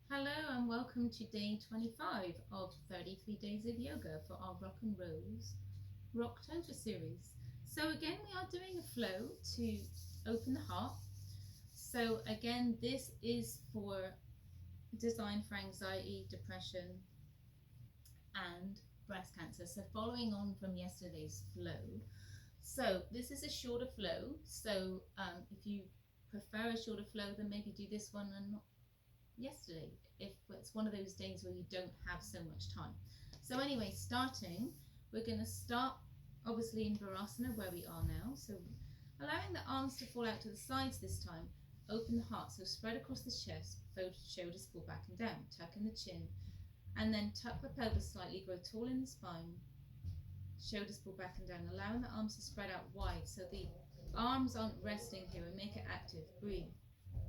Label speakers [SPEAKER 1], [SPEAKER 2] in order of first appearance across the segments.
[SPEAKER 1] Hello and welcome to day 25 of 33 days of yoga for our Rock and Rose Rocktober series. So again we are doing a flow to open the heart. So again this is designed for anxiety, depression and breast cancer. So following on from yesterday's flow. So this is a shorter flow. So if you prefer a shorter flow then maybe do this one and not yesterday if it's one of those days where you don't have so much time. So anyway, we're going to start obviously in Virasana where we are now. So allowing the arms to fall out to the sides this time. Open the heart, so spread across the chest, both shoulders fall back and down, tuck in the chin, and then tuck the pelvis slightly, grow tall in the spine, shoulders pull back and down, allowing the arms to spread out wide so the arms aren't resting here and make it active. Breathe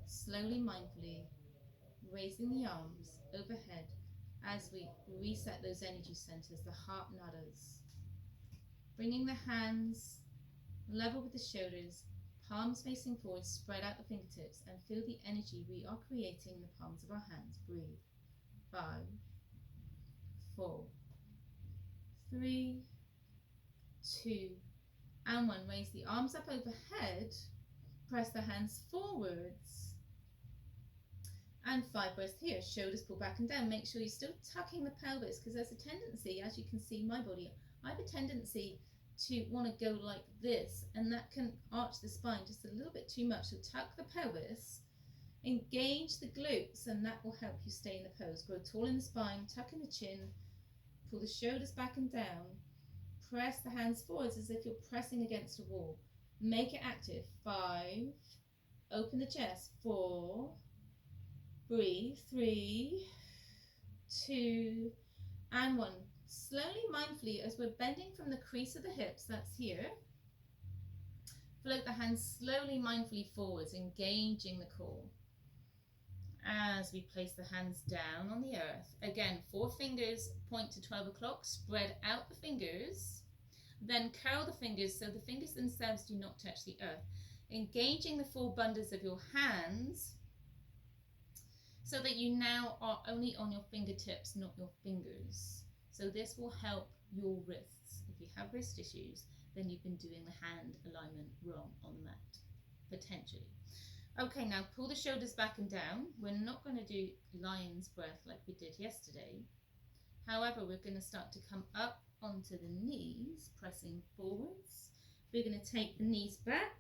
[SPEAKER 1] slowly, mindfully, raising the arms overhead as we reset those energy centers, the heart nadas. Bringing the hands level with the shoulders, palms facing forward, spread out the fingertips and feel the energy we are creating in the palms of our hands. Breathe. 5, 4, 3, 2, and 1. Raise the arms up overhead, press the hands forwards, and 5 breaths here. Shoulders pull back and down. Make sure you're still tucking the pelvis because there's a tendency, as you can see my body, I have a tendency to want to go like this, and that can arch the spine just a little bit too much. So tuck the pelvis, engage the glutes, and that will help you stay in the pose. Grow tall in the spine, tuck in the chin, pull the shoulders back and down, press the hands forwards as if you're pressing against a wall. Make it active. 5, open the chest. 4, breathe. 3, 2, and 1. Slowly, mindfully, as we're bending from the crease of the hips, that's here, float the hands slowly, mindfully forwards, engaging the core. As we place the hands down on the earth, again, 4 fingers point to 12 o'clock, spread out the fingers, then curl the fingers so the fingers themselves do not touch the earth, engaging the 4 bandhas of your hands so that you now are only on your fingertips, not your fingers. So this will help your wrists. If you have wrist issues, then you've been doing the hand alignment wrong on the mat, potentially. Okay, now pull the shoulders back and down. We're not going to do lion's breath like we did yesterday. However, we're going to start to come up onto the knees, pressing forwards. We're going to take the knees back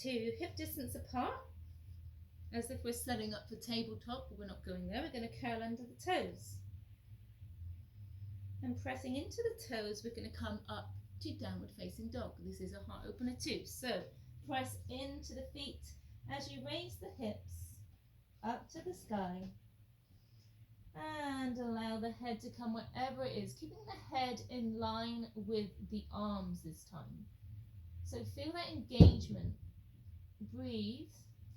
[SPEAKER 1] to hip distance apart, as if we're setting up for tabletop, but we're not going there. We're going to curl under the toes. And pressing into the toes, we're going to come up to downward facing dog. This is a heart opener too. So press into the feet as you raise the hips up to the sky. And allow the head to come wherever it is, keeping the head in line with the arms this time. So feel that engagement. Breathe.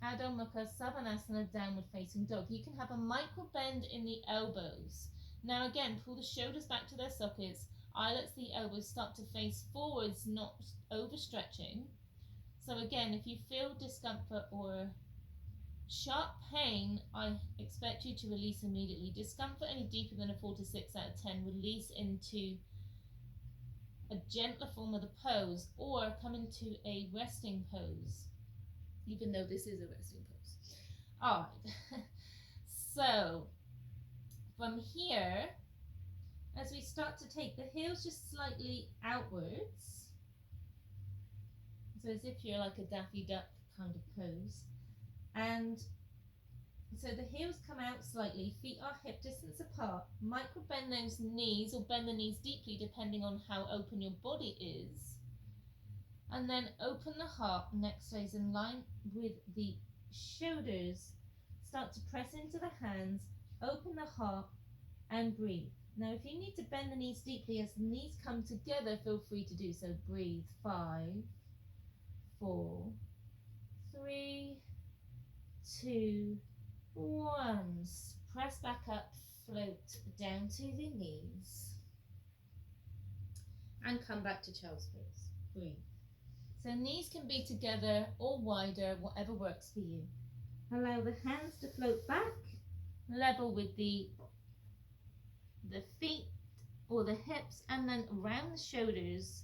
[SPEAKER 1] Adho Mukha Savasana, downward facing dog. You can have a micro bend in the elbows. Now again, pull the shoulders back to their sockets. Eyelets, the elbows start to face forwards, not overstretching. So again, if you feel discomfort or sharp pain, I expect you to release immediately. Discomfort any deeper than a 4 to 6 out of 10, release into a gentler form of the pose or come into a resting pose, even though this is a resting pose. All right. So from here, as we start to take the heels just slightly outwards, so as if you're like a Daffy Duck kind of pose, and so the heels come out slightly, feet are hip distance apart, micro bend those knees or bend the knees deeply depending on how open your body is, and then open the heart. Neck stays in line with the shoulders, start to press into the hands, open the heart and breathe. Now if you need to bend the knees deeply as the knees come together, feel free to do so. Breathe. 5, 4, 3, 2, 1. Press back up, float down to the knees and come back to child's pose. Breathe. So knees can be together or wider, whatever works for you. Allow the hands to float back, level with the feet or the hips, and then round the shoulders,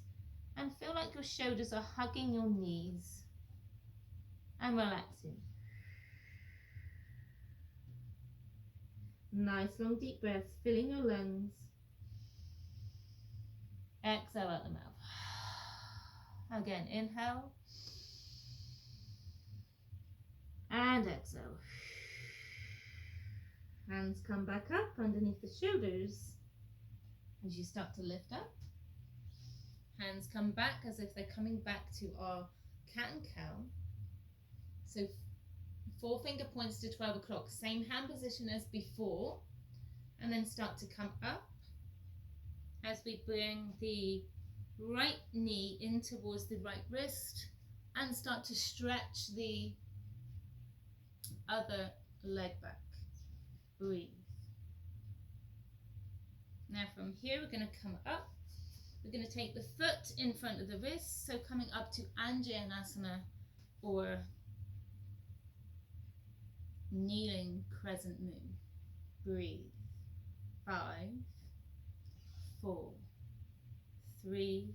[SPEAKER 1] and feel like your shoulders are hugging your knees and relaxing. Nice long deep breaths, filling your lungs. Exhale out the mouth. Again, inhale and exhale. Hands come back up underneath the shoulders as you start to lift up. Hands come back as if they're coming back to our cat and cow. So 4 finger points to 12 o'clock, same hand position as before, and then start to come up as we bring the right knee in towards the right wrist and start to stretch the other leg back. Breathe. Now from here we're going to come up. We're going to take the foot in front of the wrist, so coming up to Anjaneyasana or kneeling crescent moon. Breathe. 5, 4, 3,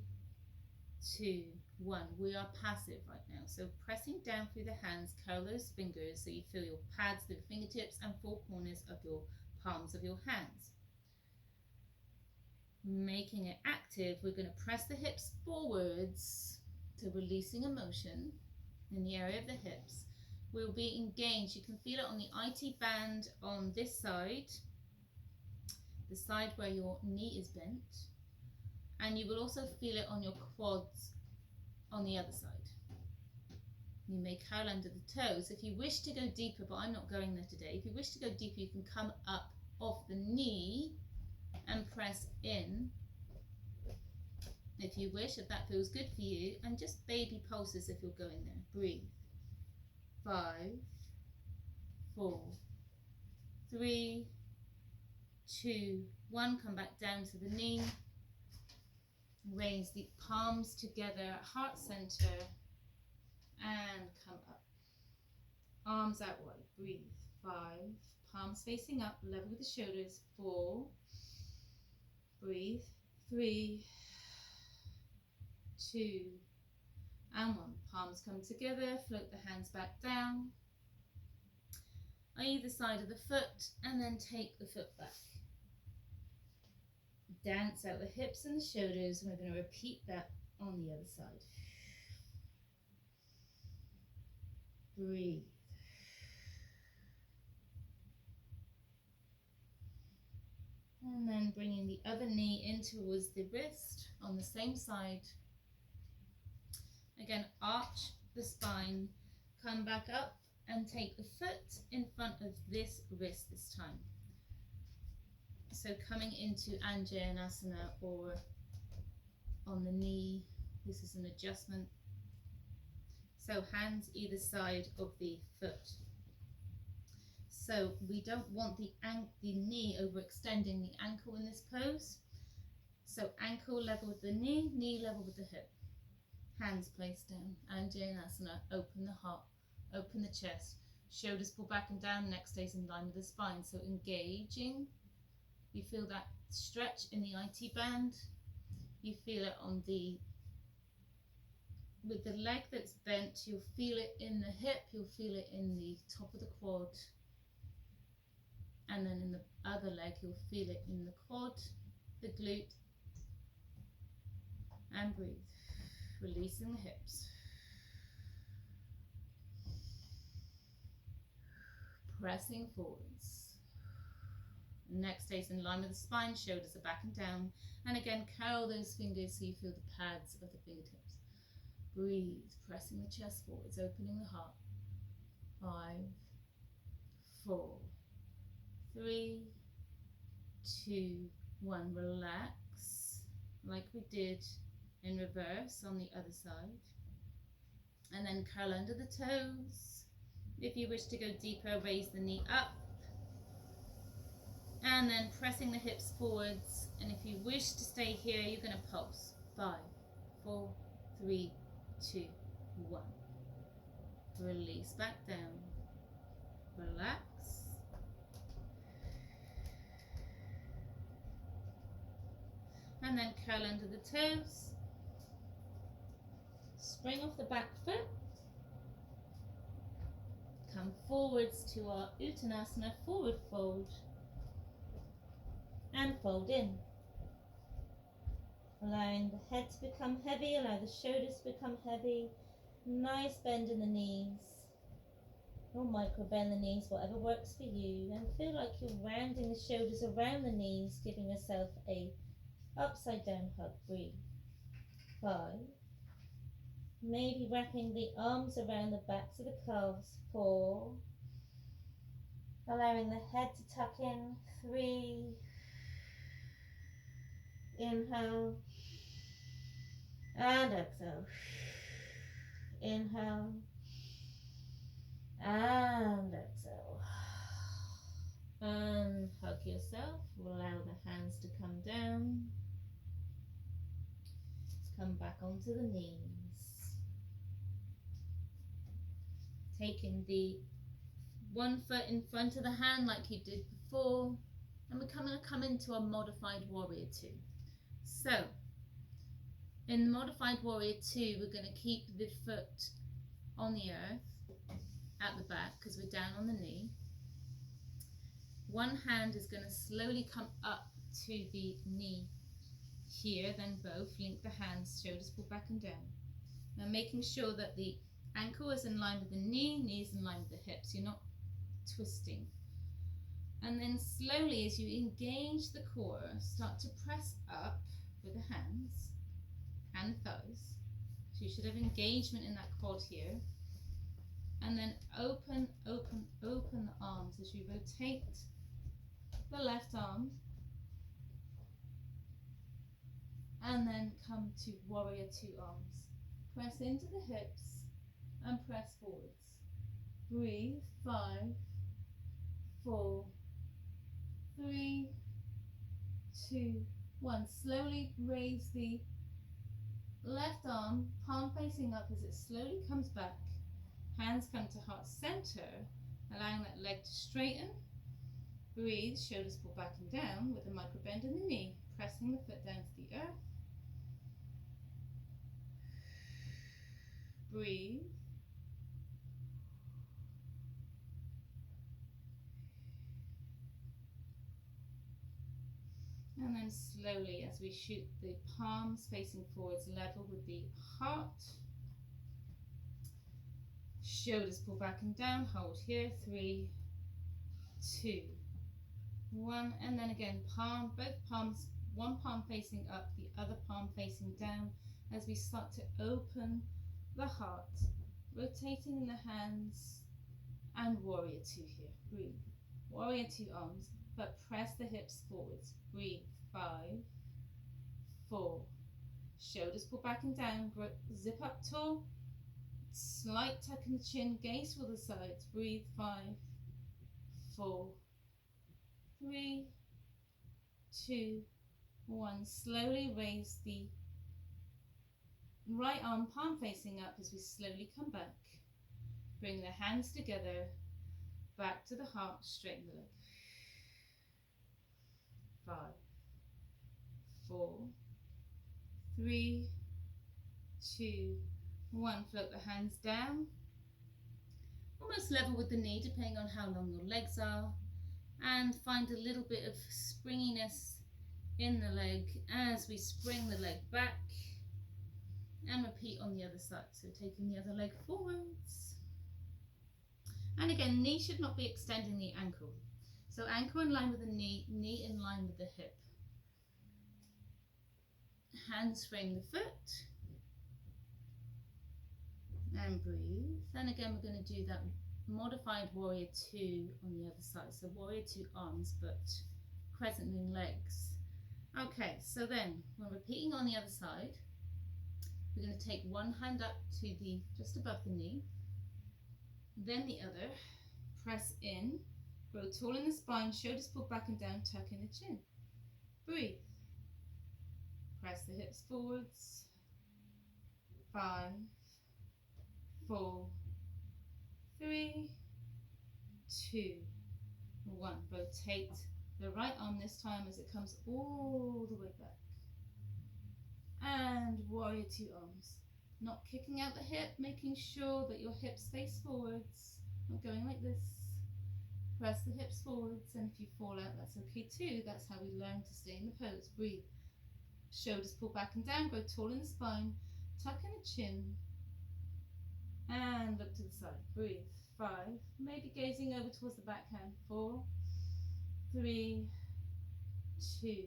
[SPEAKER 1] 2, 1. We are passive right now, so pressing down through the hands, curl those fingers so you feel your pads through the fingertips and 4 corners of your palms of your hands. Making it active, we're going to press the hips forwards, so releasing emotion in the area of the hips. We'll be engaged. You can feel it on the IT band on this side, the side where your knee is bent, and you will also feel it on your quads on the other side. You may curl under the toes. If you wish to go deeper, but I'm not going there today, if you wish to go deeper, you can come up off the knee and press in if you wish, if that feels good for you, and just baby pulses if you're going there. Breathe. 5, 4, 3, 2, 1. Come back down to the knee. Raise the palms together, heart center, and come up. Arms out wide. Breathe. 5, palms facing up, level with the shoulders. 4, breathe. 3, 2, and 1. Palms come together, float the hands back down on either side of the foot, and then take the foot back. Dance out the hips and the shoulders, and we're going to repeat that on the other side. Breathe. And then bringing the other knee in towards the wrist on the same side. Again, arch the spine, come back up and take the foot in front of this wrist this time. So coming into Anjaneyasana or on the knee, this is an adjustment. So hands either side of the foot. So we don't want the knee overextending the ankle in this pose. So ankle level with the knee, knee level with the hip. Hands placed down. Anjaneyasana, open the heart, open the chest. Shoulders pull back and down, neck stays in line with the spine. So engaging. You feel that stretch in the IT band. You feel it on with the leg that's bent, you'll feel it in the hip, you'll feel it in the top of the quad. And then in the other leg, you'll feel it in the quad, the glute, and breathe. Releasing the hips. Pressing forwards. Neck stays in line with the spine, shoulders are back and down. And again, curl those fingers so you feel the pads of the fingertips. Breathe, pressing the chest forwards, opening the heart. 5, 4, 3, 2, 1. Relax, like we did in reverse on the other side. And then curl under the toes. If you wish to go deeper, raise the knee up. And then pressing the hips forwards. And if you wish to stay here, you're going to pulse. 5, 4, 3, 2, 1. Release back down. And then curl under the toes. Spring off the back foot. Come forwards to our Uttanasana, forward fold. And fold in. Allowing the head to become heavy, allow the shoulders to become heavy. Nice bend in the knees. Or micro bend the knees, whatever works for you. And feel like you're rounding the shoulders around the knees, giving yourself a upside down hug. Breathe. 5. Maybe wrapping the arms around the backs of the calves. 4. Allowing the head to tuck in. 3. Inhale. And exhale. Inhale. And exhale. And hug yourself. Allow the hands to come down. Come back onto the knees. Taking the one foot in front of the hand like you did before. And we're going to come into a modified warrior 2. So, in the modified warrior 2, we're going to keep the foot on the earth at the back because we're down on the knee. One hand is going to slowly come up to the knee here, then both. Link the hands, shoulders pull back and down. Now making sure that the ankle is in line with the knee, knees in line with the hips. You're not twisting. And then slowly, as you engage the core, start to press up with the hands and thighs. So you should have engagement in that quad here. And then open, open, open the arms as you rotate the left arm. And then come to warrior 2 arms. Press into the hips and press forwards. Breathe. 5, 4, 3, 2, 1. Slowly raise the left arm, palm facing up as it slowly comes back. Hands come to heart center, allowing that leg to straighten. Breathe, shoulders pull back and down with a micro bend in the knee, pressing the foot down to the earth. Breathe. And then slowly, as we shoot the palms facing forwards, level with the heart. Shoulders pull back and down, hold here. 3, 2, 1. And then again, both palms, one palm facing up, the other palm facing down, as we start to open the heart, rotating the hands, and warrior 2 here. Breathe. Warrior 2 arms, but press the hips forwards. Breathe. 5, 4. Shoulders pull back and down. Zip up tall. Slight tuck in the chin. Gaze for the sides. Breathe. 5, 4, 3, 2, 1. Slowly raise the right arm, palm facing up as we slowly come back. Bring the hands together. Back to the heart. Straighten the leg. 5, 4, 3, 2, 1. Float the hands down, almost level with the knee depending on how long your legs are, and find a little bit of springiness in the leg as we spring the leg back, and repeat on the other side. So taking the other leg forwards, and again, knee should not be extending the ankle. So ankle in line with the knee, knee in line with the hip. Hands frame the foot. And breathe. Then again, we're going to do that modified warrior 2 on the other side. So warrior 2 arms, but crescenting legs. Okay, so then we're repeating on the other side. We're going to take one hand up to the just above the knee. Then the other. Press in. Grow tall in the spine, shoulders pull back and down, tuck in the chin. Breathe. Press the hips forwards. 5, 4, 3, 2, 1. Rotate the right arm this time as it comes all the way back. and warrior two arms. Not kicking out the hip, making sure that your hips face forwards, not going like this. Press the hips forwards, and if you fall out, that's okay too. That's how we learn to stay in the pose. Breathe. Shoulders pull back and down, grow tall in the spine, tuck in the chin, and look to the side. Breathe. 5, maybe gazing over towards the backhand. 4, 3, 2,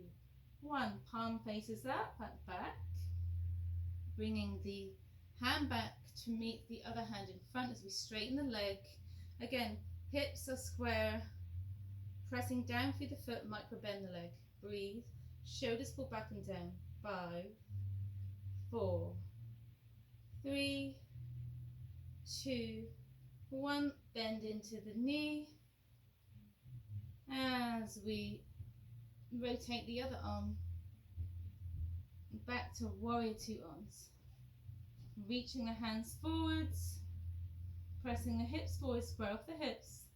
[SPEAKER 1] 1. Palm faces up at the back, bringing the hand back to meet the other hand in front as we straighten the leg. Again, hips are square, pressing down through the foot, micro bend the leg. Breathe. Shoulders pull back and down. 5, 4, 3, 2, 1. Bend into the knee as we rotate the other arm back to warrior two arms. Reaching the hands forwards, pressing the hips forward, square off the hips,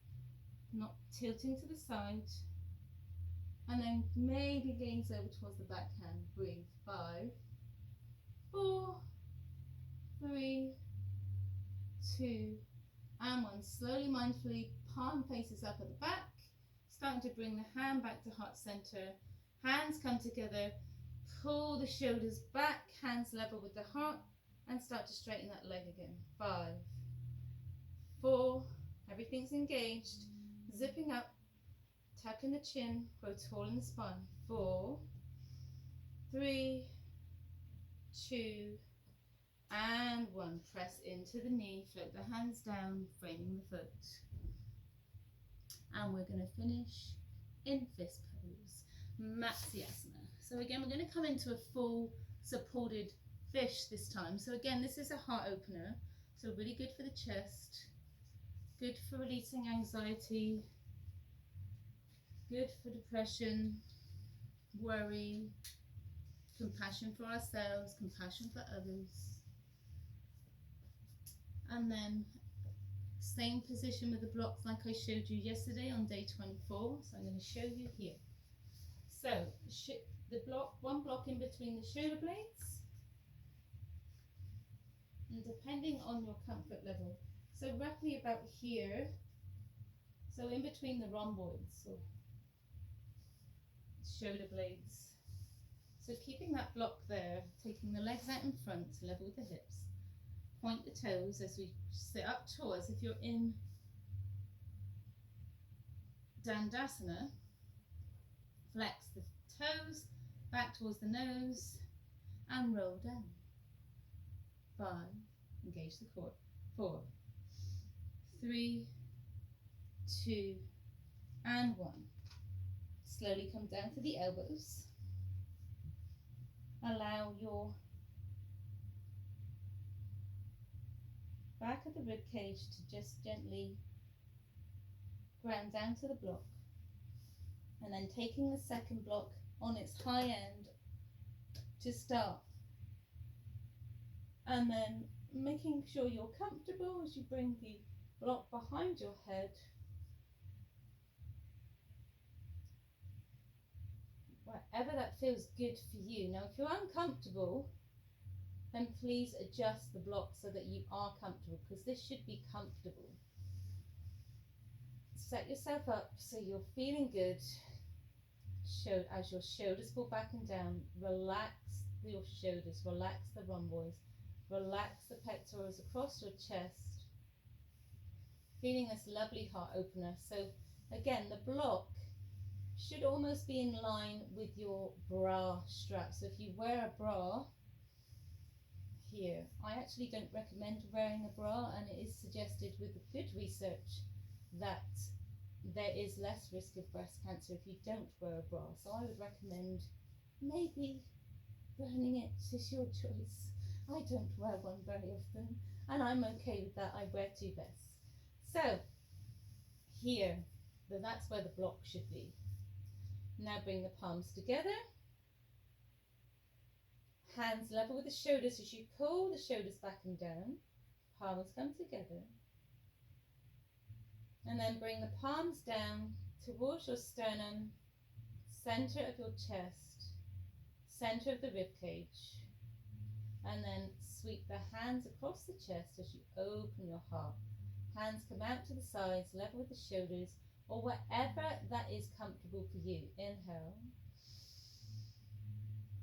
[SPEAKER 1] not tilting to the side, and then maybe gaze over towards the backhand. Breathe. 5, 4, 3, 2, and 1. Slowly, mindfully, palm faces up at the back, starting to bring the hand back to heart center. Hands come together, pull the shoulders back, hands level with the heart, and start to straighten that leg again. 5, 4, everything's engaged, zipping up, tuck in the chin, grow tall in the spine. 4, 3, 2, and 1. Press into the knee, float the hands down, framing the foot. And we're going to finish in fist pose, Matsyasana. So again, we're going to come into a full supported fish this time. So again, this is a heart opener, so really good for the chest, good for releasing anxiety, good for depression, worry, compassion for ourselves, compassion for others. And then same position with the blocks like I showed you yesterday on day 24. So I'm going to show you here. So the block, one block in between the shoulder blades, and depending on your comfort level, so roughly about here, so in between the rhomboids or shoulder blades. So keeping that block there, taking the legs out in front, level with the hips. Point the toes as we sit up tall, as if you're in Dandasana. Flex the toes back towards the nose and roll down. 5, engage the core. 4, 3, 2, and 1. Slowly come down to the elbows. Allow your back of the rib cage to just gently ground down to the block, and then taking the second block on its high end to start, and then making sure you're comfortable as you bring the block behind your head, wherever that feels good for you. Now if you're uncomfortable, then please adjust the block so that you are comfortable, because this should be comfortable. Set yourself up so you're feeling good. As your shoulders pull back and down, relax your shoulders, relax the rhomboids, relax the pectorals across your chest. Feeling this lovely heart opener. So again, the block should almost be in line with your bra strap. So if you wear a bra, here, I actually don't recommend wearing a bra, and it is suggested with good research that there is less risk of breast cancer if you don't wear a bra. So I would recommend maybe burning it. It's your choice. I don't wear one very often, and I'm okay with that. I wear two vests. So here, that's where the block should be. Now bring the palms together. Hands level with the shoulders as you pull the shoulders back and down. Palms come together. And then bring the palms down towards your sternum, center of your chest, center of the rib cage. And then sweep the hands across the chest as you open your heart. Hands come out to the sides, level with the shoulders, or wherever that is comfortable for you. Inhale.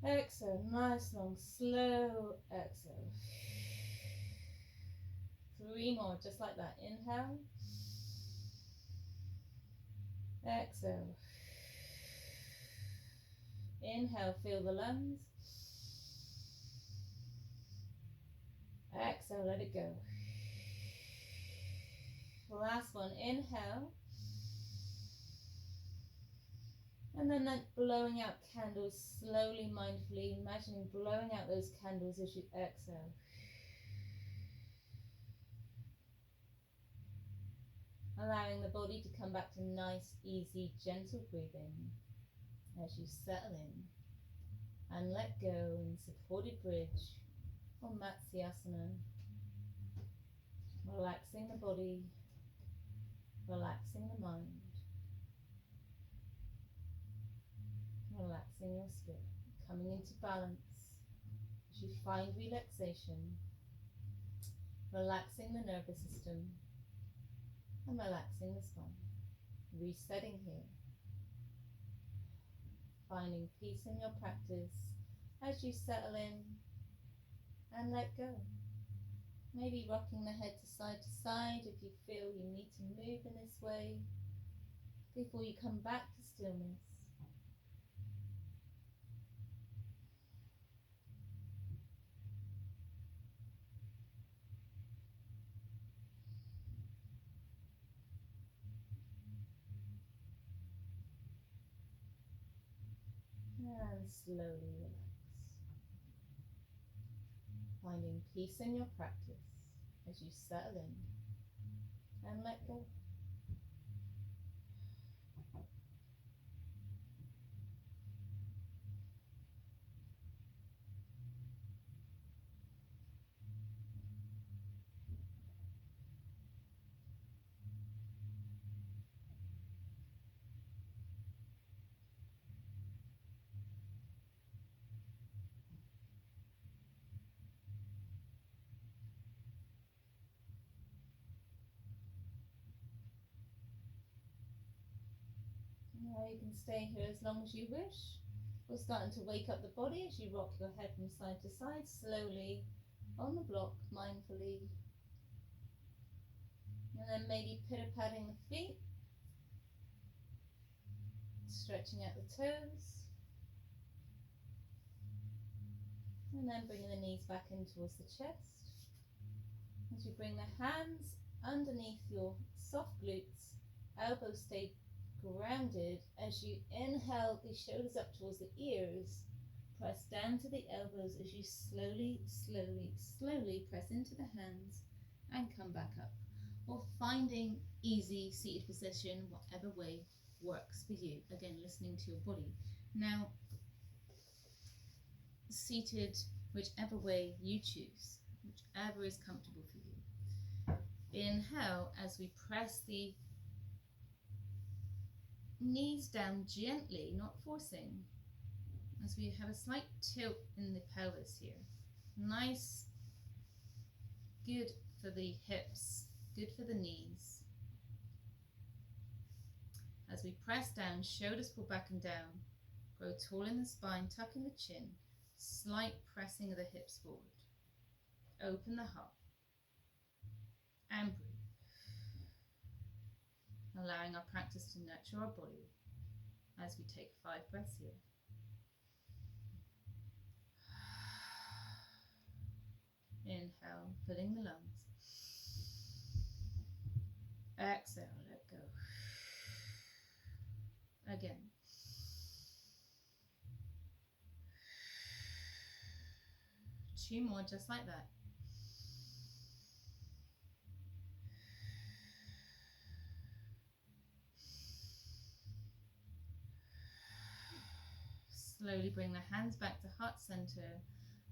[SPEAKER 1] Exhale. Nice, long, slow exhale. 3 more, just like that. Inhale. Exhale. Inhale, feel the lungs. Exhale, let it go. Last one, inhale. And then blowing out candles slowly, mindfully, imagining blowing out those candles as you exhale. Allowing the body to come back to nice, easy, gentle breathing as you settle in and let go in supported bridge or Matsyasana. Relaxing the body, relaxing the mind, relaxing your spirit, coming into balance as you find relaxation, relaxing the nervous system and relaxing the spine, resetting here, finding peace in your practice as you settle in and let go. Maybe rocking the head to side if you feel you need to move in this way before you come back to stillness. And slowly relax. Finding peace in your practice as you settle in and let go. Now you can stay here as long as you wish. We're starting to wake up the body as you rock your head from side to side, slowly on the block, mindfully. And then maybe pitter-patting the feet, stretching out the toes. And then bringing the knees back in towards the chest. As you bring the hands underneath your soft glutes, elbows stay grounded. As you inhale, the shoulders up towards the ears. Press down to the elbows as you slowly, slowly, slowly press into the hands and come back up. Or finding easy seated position, whatever way works for you. Again, listening to your body. Now, seated whichever way you choose, whichever is comfortable for you. Inhale as we press the knees down gently, not forcing, as we have a slight tilt in the pelvis here. Nice, good for the hips, good for the knees. As we press down, shoulders pull back and down, grow tall in the spine, tuck in the chin, slight pressing of the hips forward. Open the heart and breathe. Allowing our practice to nurture our body as we take 5 breaths here. Inhale, filling the lungs. Exhale, let go. Again. Two more, just like that. Slowly bring the hands back to heart center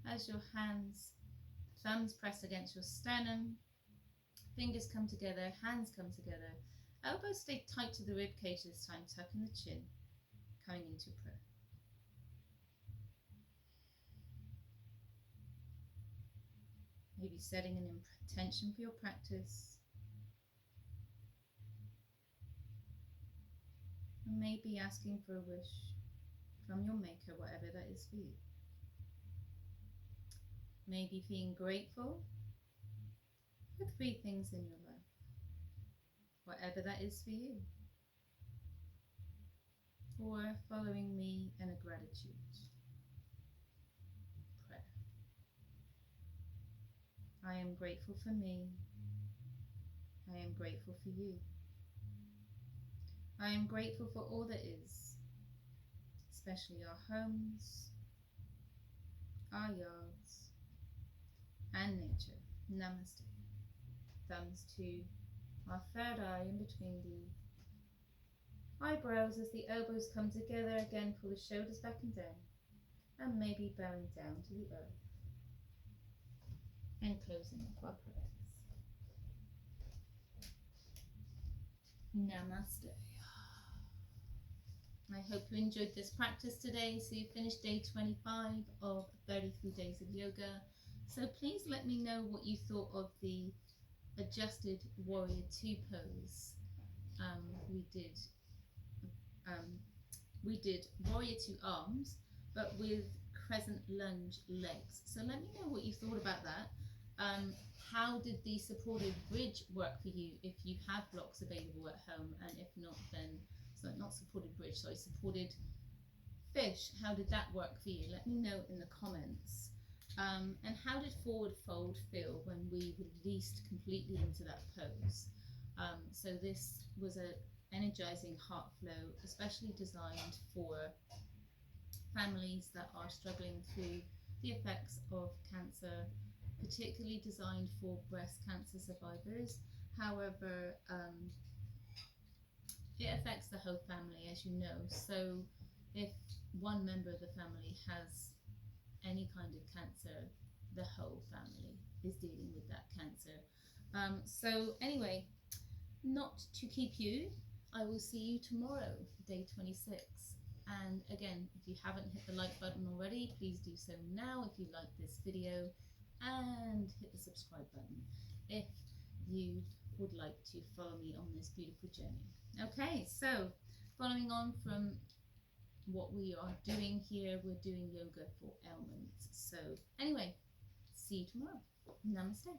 [SPEAKER 1] as your thumbs press against your sternum, fingers come together, hands come together, elbows stay tight to the rib cage this time, tucking the chin, coming into prayer. Maybe setting an intention for your practice. And maybe asking for a wish from your maker, whatever that is for you. Maybe being grateful for 3 things in your life, whatever that is for you. Or following me in a gratitude prayer. I am grateful for me. I am grateful for you. I am grateful for all that is, especially our homes, our yards, and nature. Namaste. Thumbs to our third eye in between the eyebrows as the elbows come together. Again, pull the shoulders back and down, and maybe bowing down to the earth. And closing up our practice. Namaste. I hope you enjoyed this practice today. So you finished day 25 of 33 days of yoga. So please let me know what you thought of the adjusted warrior 2 pose. We did warrior 2 arms, but with crescent lunge legs. So let me know what you thought about that. How did the supported bridge work for you if you have blocks available at home, and if not, then not supported bridge, sorry, supported fish, how did that work for you? Let me know in the comments. And how did forward fold feel when we released completely into that pose? So this was a energizing heart flow, especially designed for families that are struggling through the effects of cancer, particularly designed for breast cancer survivors. However, it affects the whole family, as you know. So if one member of the family has any kind of cancer, the whole family is dealing with that cancer. So anyway, not to keep you, I will see you tomorrow, day 26. And again, if you haven't hit the like button already, please do so now if you like this video, and hit the subscribe button if you would like to follow me on this beautiful journey. Okay, so following on from what we are doing here, we're doing yoga for ailments. So anyway, see you tomorrow. Namaste.